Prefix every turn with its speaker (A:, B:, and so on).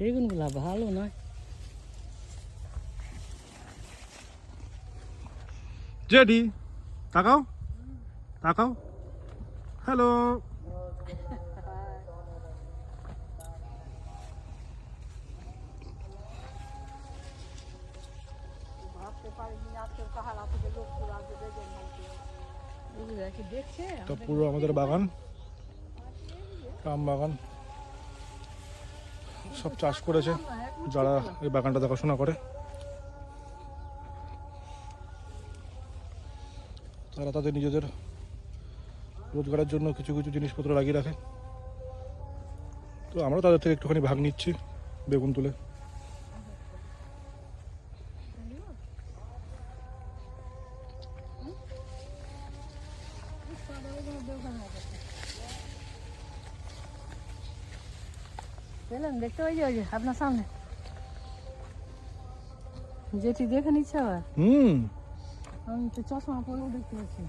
A: বেগুনগুলা ভালো নয়।
B: জেডি তাকাও তাকাও, হ্যালো। তো পুরো আমাদের বাগান, আম বাগান সব চাষ করেছে যারা এই বাগানটা দেখাশোনা করে। তারা তাদের নিজেদের রোজগারের জন্য কিছু কিছু জিনিসপত্র লাগিয়ে রাখে। তো আমরা তাদের থেকে একটুখানি ভাগ নিচ্ছি বেগুন তুলে।
A: দেখতে পাই যে আপনার সামনে যেটি দেখে নিচ্ছে আবার।
B: হুম,
A: আমি তো চশমা পরেও দেখতে পাচ্ছি।